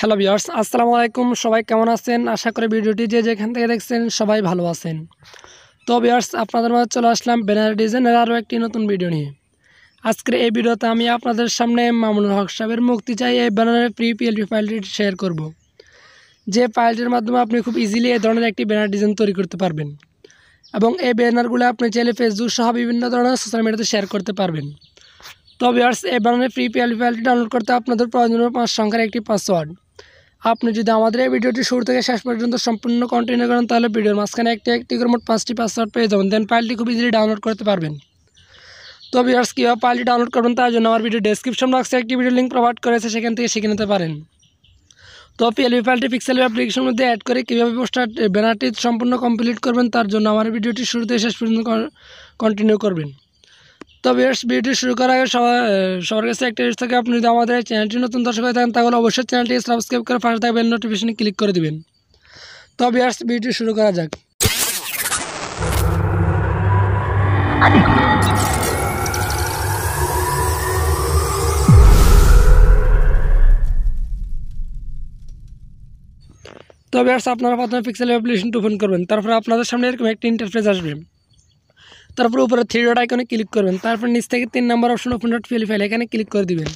Hello viewers, আসসালামু আলাইকুম। সবাই কেমন আছেন? আশা করি ভিডিওটি যে যেখান থেকে দেখছেন সবাই ভালো আছেন। তো ভিউয়ার্স, আপনাদের মাঝে চলে আসলাম ব্যানার ডিজাইনের আরও একটি নতুন ভিডিও নিয়ে। আজকের এই ভিডিওতে আমি আপনাদের সামনে মামুনুল হক সাহেবের মুক্তি চাই এই ব্যানারের ফ্রি পিএলপি ফাইলটি শেয়ার করব, যে ফাইলটির মাধ্যমে আপনি খুব ইজিলি এই ধরনের একটি ব্যানার ডিজাইন তৈরি করতে পারবেন এবং এই ব্যানারগুলো আপনি চাইলে ফেসবুক সহ বিভিন্ন ধরনের সোশ্যাল মিডিয়াতে শেয়ার করতে পারবেন। তো ভিউয়ার্স, এই ব্যানারের ফ্রি পিএলপি ফাইলটি ডাউনলোড করতে আপনাদের প্রয়োজন 5 সংখ্যার একটি পাসওয়ার্ড। আপনি যদি আমাদের এই ভিডিওটি শুরু থেকে শেষ পর্যন্ত সম্পূর্ণ কন্টিনিউ করেন তাহলে ভিডিওর মাঝখানে একটি করে মোট 5টি পাসওয়ার্ড পেয়ে যাবেন, দেন ফাইলটি খুব ইজিলি ডাউনলোড করতে পারবেন। তো ভিউয়ার্স, কীভাবে ফাইলটি ডাউনলোড করবেন তার জন্য আমার ভিডিও ডেসক্রিপশন বক্সে একটি ভিডিও লিঙ্ক প্রোভাইড করেছে, সেখান থেকে শিখে নিতে পারেন। তো পিএলপি ফাইলটি পিক্সেল অ্যাপ্লিকেশনের মধ্যে অ্যাড করে কীভাবে পোস্টার ব্যানারটি সম্পূর্ণ কমপ্লিট করবেন তার জন্য আমার ভিডিওটি শুরু থেকে শেষ পর্যন্ত কন্টিনিউ করবেন। তো ভিউয়ার্স, ভিডিওটি শুরু করার আগে সবার কাছে একটা রিকোয়েস্ট থাকে, আপনি যদি আমাদের চ্যানেলটি নতুন দর্শক হয়ে থাকেন তাহলে অবশ্যই চ্যানেলটি সাবস্ক্রাইব করে পাশে থাকা বেল নোটিফিকেশনে ক্লিক করে দিবেন। তো ভিউয়ার্স, ভিডিওটি শুরু করা যাক। তো ভিউয়ার্স, আপনারা প্রথমে পিক্সেল অ্যাপ্লিকেশনটি ওপেন করবেন, তারপরে আপনাদের সামনে এরকম একটি ইন্টারফেস আসবে। তারপরে উপরে 3 ডট আইকনে ক্লিক করবেন, তারপর নিচ থেকে 3 নম্বর option open dot PLP file এখানে ক্লিক করে দিবেন।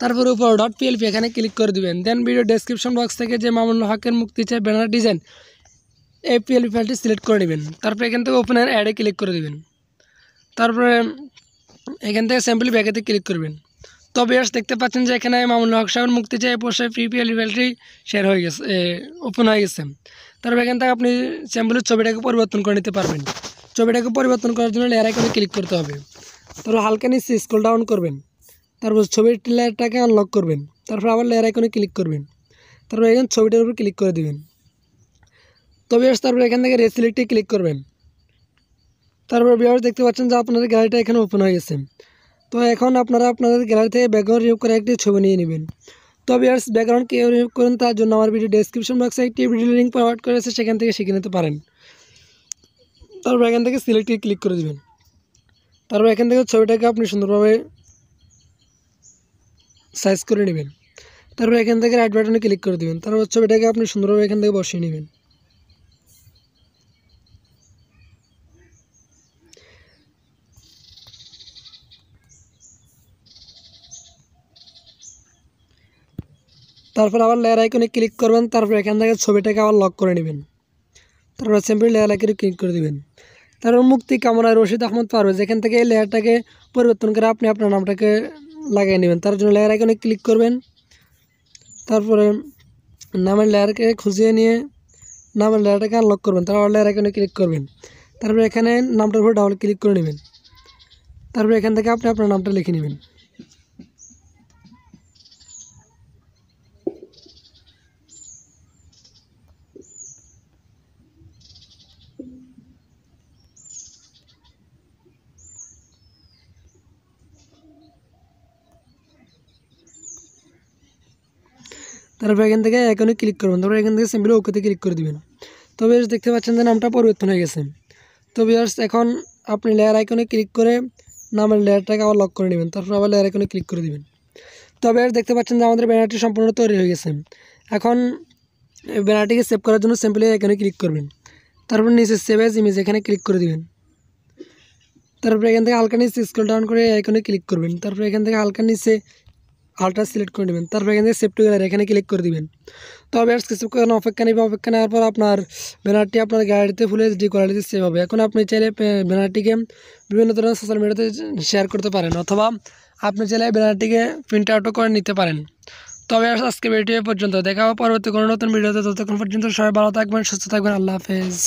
তারপরে উপর ডট পিএলপি এখানে ক্লিক করে দিবেন। দেন ভিডিও ডেসক্রিপশন বক্স থেকে যে মামুনুল হকের মুক্তি চাই ব্যানার ডিজাইন এই পিএলপি ফাইলটি সিলেক্ট করে নেবেন। তারপরে এখান থেকে ওপেনের অ্যাডে ক্লিক করে দিবেন। তারপরে এখান থেকে স্যাম্পল ব্যাগেতে ক্লিক করবেন। তো ভিউয়ার্স, দেখতে পাচ্ছেন যে এখানে মামুনুল হক সাহেবের মুক্তি চাই পোস্টার ফ্রি পিএলপি ফাইলটি শেয়ার হয়ে গেছে, ওপেন হয়ে গেছে। তারপরে এখান থেকে আপনি স্যাম্পলের ছবিটাকে পরিবর্তন করে নিতে পারবেন। ছবিটাকে পরিবর্তন করার জন্য লেয়ার আইকনে ক্লিক করতে হবে। তারপর হালকা নিচে স্ক্রল ডাউন করবেন, তারপর ছবির লেয়ারটাকে আনলক করবেন। তারপর আবার লেয়ার আইকনে ক্লিক করবেন, তারপর এখানে ছবিটার উপর ক্লিক করে দেবেন। তো ভিউয়ার্স, তারপর এখান থেকে রেসিলেক্টে ক্লিক করবেন। তারপর ভিউয়ার্স, দেখতে পাচ্ছেন যে আপনাদের গ্যালারিটা এখানে ওপেন হয়ে গেছে। তো এখন আপনারা আপনাদের গ্যালারি থেকে ব্যাকগ্রাউন্ড রিমুভ করে একটি ছবি নিয়ে নেবেন। তো ভিউয়ার্স, ব্যাকগ্রাউন্ড কীভাবে রিমুভ করেন তার জন্য আমার ভিডিও ডেসক্রিপশন বক্সে একটি ভিডিও লিঙ্ক প্রোভাইড করেছে, সেখান থেকে শিখে নিতে পারেন। তারপর এখান থেকে সিলেক্টে ক্লিক করে দেবেন। তারপর এখান থেকে ছবিটাকে আপনি সুন্দরভাবে সাইজ করে নেবেন। তারপর এখান থেকে রাইট বাটনে ক্লিক করে দেবেন। তারপর ছবিটাকে আপনি সুন্দরভাবে এখান থেকে বসিয়ে নেবেন। তারপর আবার লেয়ার আইকনে ক্লিক করবেন। তারপর এখান থেকে ছবিটাকে আবার লক করে নেবেন। তারপর সিম্পলি লেয়ার আইকনে ক্লিক করে দেবেন। তারপর মুক্তি কামনায় রশিদ আহমদ পারভেজ এখান থেকে এই লেয়ারটাকে পরিবর্তন করে আপনি আপনার নামটাকে লাগিয়ে নেবেন। তার জন্য লেয়ার আইকনে ক্লিক করবেন। তারপরে নামের লেয়ারকে খুঁজিয়ে নিয়ে নামের লেয়ারটাকে আনলক করবেন। তারপর লেয়ার আইকনে ক্লিক করবেন। তারপরে এখানে নামটার উপর ডাবল ক্লিক করে নেবেন। তারপরে এখান থেকে আপনি আপনার নামটা লিখে নেবেন। তারপর এখান থেকে আইকনে ক্লিক করবেন। তারপর এখান থেকে সিম্পলি ওকেতে ক্লিক করে দেবেন। তো ভিউয়ার্স, দেখতে পাচ্ছেন যে নামটা পরিবর্তন হয়ে গেছে। তো ভিউয়ার্স, এখন আপনি লেয়ার আইকনে ক্লিক করে নামের লেয়ারটাকে আবার লক করে নেবেন। তারপর আবার লেয়ার আইকনে ক্লিক করে দেবেন। তো ভিউয়ার্স, দেখতে পাচ্ছেন যে আমাদের ব্যানারটি সম্পূর্ণ তৈরি হয়ে গেছে। এখন ব্যানারটিকে সেভ করার জন্য সিম্পলি এখানে ক্লিক করবেন। তারপর নিচে সেভ অ্যাজ ইমেজ এখানে ক্লিক করে দেবেন। তারপর এখান থেকে হালকা নিচে স্ক্রল ডাউন করে আইকনে ক্লিক করবেন। তারপর এখান থেকে হালকা নিচে আলট্রা সিলেক্ট করে নেবেন। তারপর এখান থেকে সেভ টু গ্যালারি এখানে ক্লিক করে দিবেন। তো ভিউয়ার্স, কিছুক্ষণ অপেক্ষা নেবে। অপেক্ষা নেওয়ার পর আপনার ব্যানারটি আপনার গ্যালারিতে ফুল এইচডি কোয়ালিটিতে সেভ হবে। এখন আপনি চাইলে ব্যানারটিকে বিভিন্ন ধরনের সোশ্যাল মিডিয়াতে শেয়ার করতে পারেন, অথবা আপনি চাইলে ব্যানারটিকে প্রিন্ট আউটও করে নিতে পারেন। তো ভিউয়ার্স, আজকে ভিডিও পর্যন্ত, দেখা হবে পরবর্তী কোনো নতুন ভিডিওতে। ততক্ষণ পর্যন্ত সবাই ভালো থাকবেন, সুস্থ থাকবেন। আল্লাহ হাফেজ।